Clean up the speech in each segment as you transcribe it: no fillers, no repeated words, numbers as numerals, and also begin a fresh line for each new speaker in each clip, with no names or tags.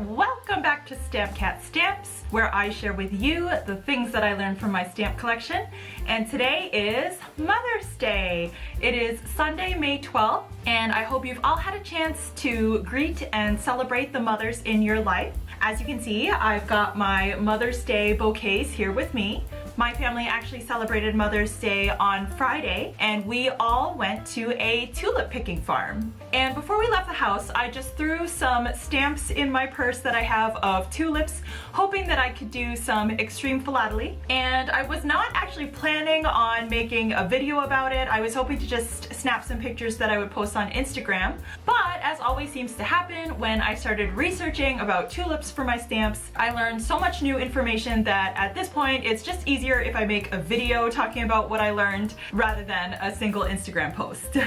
welcome back to Cat Stamps, where I share with you the things that I learned from my stamp collection. And today is Mother's Day. It is Sunday, May 12th, and I hope you've all had a chance to greet and celebrate the mothers in your life. As you can see, I've got my Mother's Day bouquets here with me. My family actually celebrated Mother's Day on Friday, and we all went to a tulip picking farm. And before we left the house, I just threw some stamps in my purse that I have of tulips, hoping that I could do some extreme philately. And I was not actually planning on making a video about it. I was hoping to just snap some pictures that I would post on Instagram. But as always seems to happen, when I started researching about tulips for my stamps, I learned so much new information that at this point it's just easier if I make a video talking about what I learned rather than a single Instagram post.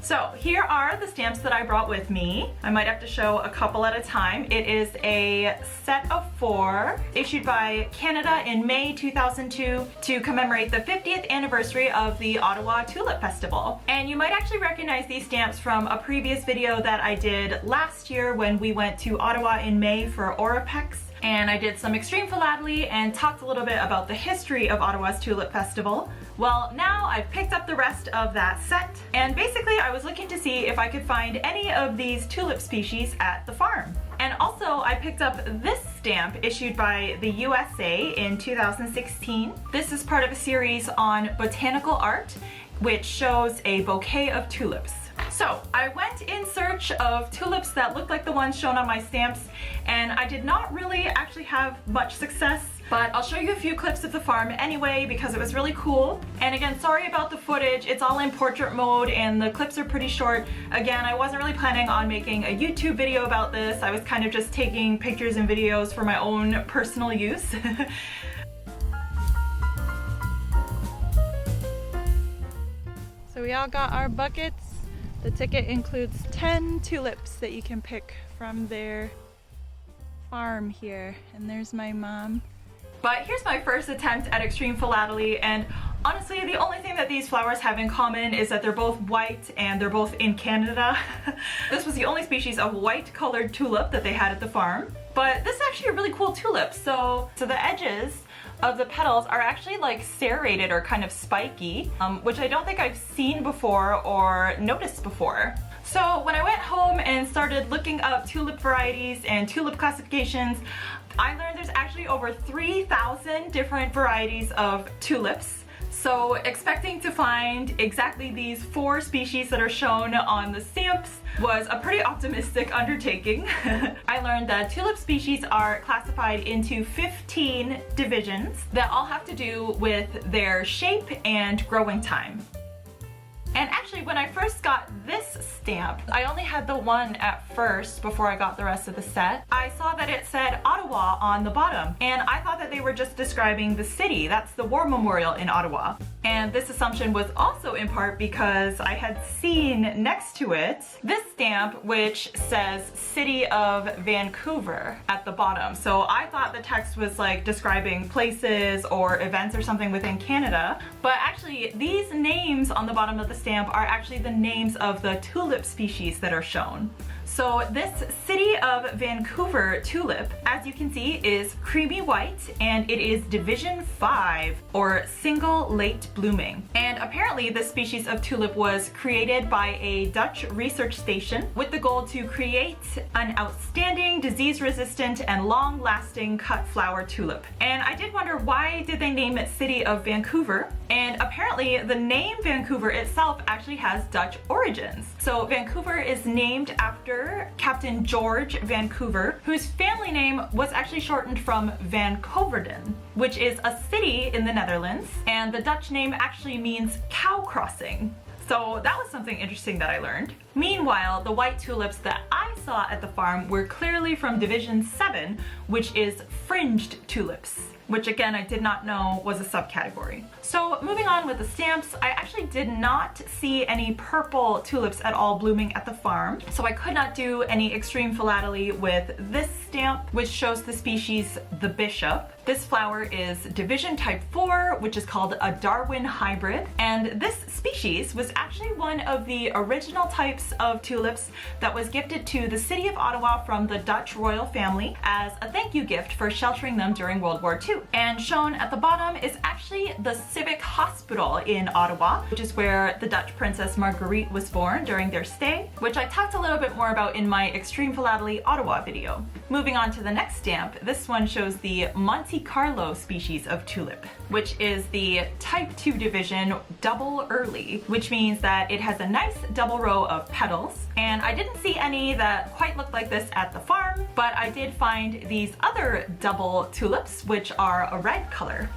So here are the stamps that I brought with me. I might have to show a couple at a time. It is a set of 4 issued by Canada in May 2002 to commemorate the 50th anniversary of the Ottawa Tulip Festival. And you might actually recognize these stamps from a previous video that I did last year when we went to Ottawa in May for Orapex. And I did some extreme philately and talked a little bit about the history of Ottawa's Tulip Festival. Well, now I've picked up the rest of that set, and basically I was looking to see if I could find any of these tulip species at the farm. And also I picked up this stamp issued by the USA in 2016. This is part of a series on botanical art, which shows a bouquet of tulips. So I went in search of tulips that looked like the ones shown on my stamps, and I did not really actually have much success, but I'll show you a few clips of the farm anyway because it was really cool. And again, sorry about the footage, it's all in portrait mode and the clips are pretty short. Again, I wasn't really planning on making a YouTube video about this. I was kind of just taking pictures and videos for my own personal use. So we all got our buckets. The ticket includes 10 tulips that you can pick from their farm here. And there's my mom. But here's my first attempt at extreme philately, and honestly the only thing that these flowers have in common is that they're both white and they're both in Canada. This was the only species of white colored tulip that they had at the farm. But this is actually a really cool tulip. So the edges of the petals are actually like serrated or kind of spiky, which I don't think I've seen before or noticed before. So when I went home and started looking up tulip varieties and tulip classifications, I learned there's actually over 3,000 different varieties of tulips. So expecting to find exactly these 4 species that are shown on the stamps was a pretty optimistic undertaking. I learned that tulip species are classified into 15 divisions that all have to do with their shape and growing time. And actually, when I first got this stamp, I only had the one at first before I got the rest of the set. I saw that it said Ottawa on the bottom, and I thought that they were just describing the city. That's the War Memorial in Ottawa. And this assumption was also in part because I had seen next to it this stamp which says City of Vancouver at the bottom. So I thought the text was like describing places or events or something within Canada. But actually these names on the bottom of the stamp are actually the names of the tulip species that are shown. So this City of Vancouver tulip, as you can see, is creamy white, and it is Division 5, or single late blooming. And apparently this species of tulip was created by a Dutch research station with the goal to create an outstanding, disease-resistant, and long-lasting cut flower tulip. And I did wonder, why did they name it City of Vancouver? And apparently the name Vancouver itself actually has Dutch origins. So Vancouver is named after Captain George Vancouver, whose family name was actually shortened from Van Coverden, which is a city in the Netherlands, and the Dutch name actually means cow crossing. So that was something interesting that I learned. Meanwhile, the white tulips that I saw at the farm were clearly from Division 7, which is fringed tulips. which again I did not know was a subcategory. So moving on with the stamps, I actually did not see any purple tulips at all blooming at the farm, so I could not do any extreme philately with this stamp, which shows the species the bishop. This flower is division type 4, which is called a Darwin hybrid, and this species was actually one of the original types of tulips that was gifted to the city of Ottawa from the Dutch royal family as a thank you gift for sheltering them during World War II. And shown at the bottom is actually the Civic Hospital in Ottawa, which is where the Dutch Princess Marguerite was born during their stay, which I talked a little bit more about in my Extreme Philately Ottawa video. Moving on to the next stamp, this one shows the Monte Carlo species of tulip, which is the type 2 division double early, which means that it has a nice double row of petals. And I didn't see any that quite look like this at the farm, but I did find these other double tulips, which are a red color.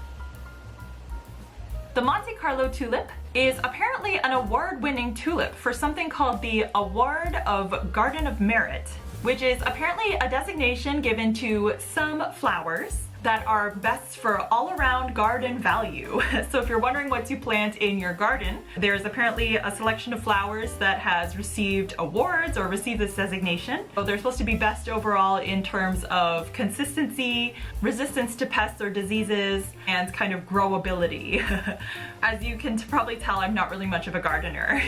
The Monte Carlo tulip is apparently an award-winning tulip for something called the Award of Garden of Merit, which is apparently a designation given to some flowers that are best for all-around garden value. So if you're wondering what to plant in your garden, there's apparently a selection of flowers that has received awards or received this designation. So they're supposed to be best overall in terms of consistency, resistance to pests or diseases, and kind of growability. As you can probably tell, I'm not really much of a gardener.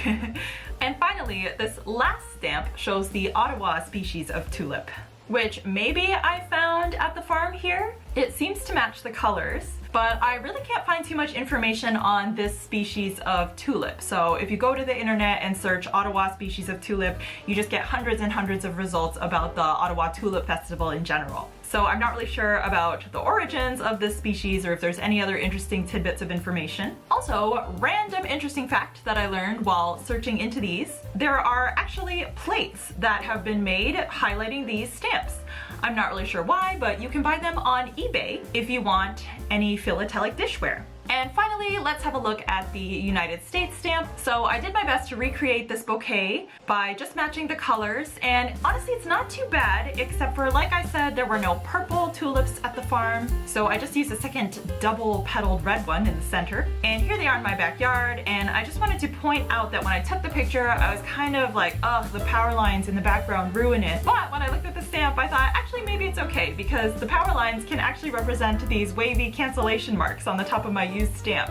And finally, this last stamp shows the Ottawa species of tulip, which maybe I found at the farm here. It seems to match the colors, but I really can't find too much information on this species of tulip. So if you go to the internet and search Ottawa species of tulip, you just get hundreds and hundreds of results about the Ottawa Tulip Festival in general. So I'm not really sure about the origins of this species or if there's any other interesting tidbits of information. Also, random interesting fact that I learned while searching into these, there are actually plates that have been made highlighting these stamps. I'm not really sure why, but you can buy them on eBay if you want any philatelic dishware. And finally, let's have a look at the United States stamp. So I did my best to recreate this bouquet by just matching the colors, and honestly it's not too bad, except for, like I said, there were no purple tulips at the farm, so I just used a second double petaled red one in the center. And here they are in my backyard, and I just wanted to point out that when I took the picture, I was kind of like, oh, the power lines in the background ruin it. But when I looked at the stamp, I thought, actually maybe it's okay, because the power lines can actually represent these wavy cancellation marks on the top of my used stamp.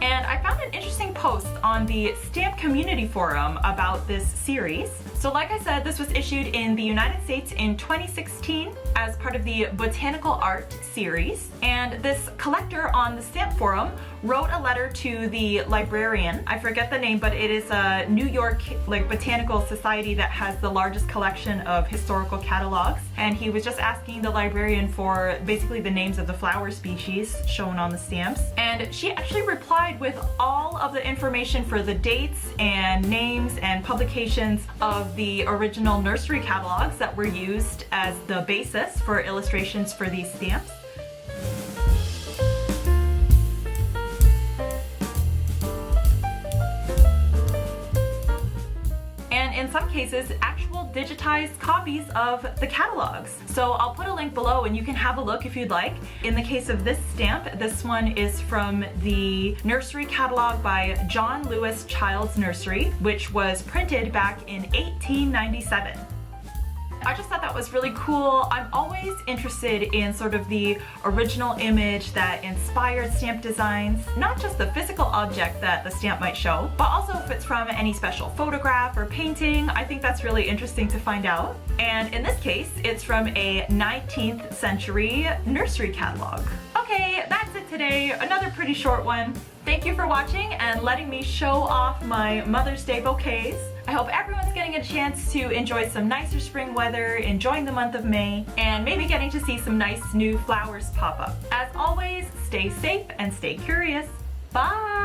And I found an interesting post on the Stamp Community Forum about this series. So like I said, this was issued in the United States in 2016 as part of the Botanical Art series. And this collector on the Stamp Forum wrote a letter to the librarian. I forget the name, but it is a New York botanical society that has the largest collection of historical catalogs. And he was just asking the librarian for basically the names of the flower species shown on the stamps. And she actually replied with all of the information for the dates and names and publications of the original nursery catalogs that were used as the basis for illustrations for these stamps. In some cases, actual digitized copies of the catalogs. So I'll put a link below and you can have a look if you'd like. In the case of this stamp, this one is from the nursery catalog by John Lewis Child's Nursery, which was printed back in 1897. I just thought that was really cool. I'm always interested in sort of the original image that inspired stamp designs, not just the physical object that the stamp might show, but also if it's from any special photograph or painting. I think that's really interesting to find out. And in this case, it's from a 19th century nursery catalog. Okay, that's it today. Another pretty short one. Thank you for watching and letting me show off my Mother's Day bouquets. I hope everyone's getting a chance to enjoy some nicer spring weather, enjoying the month of May, and maybe getting to see some nice new flowers pop up. As always, stay safe and stay curious. Bye!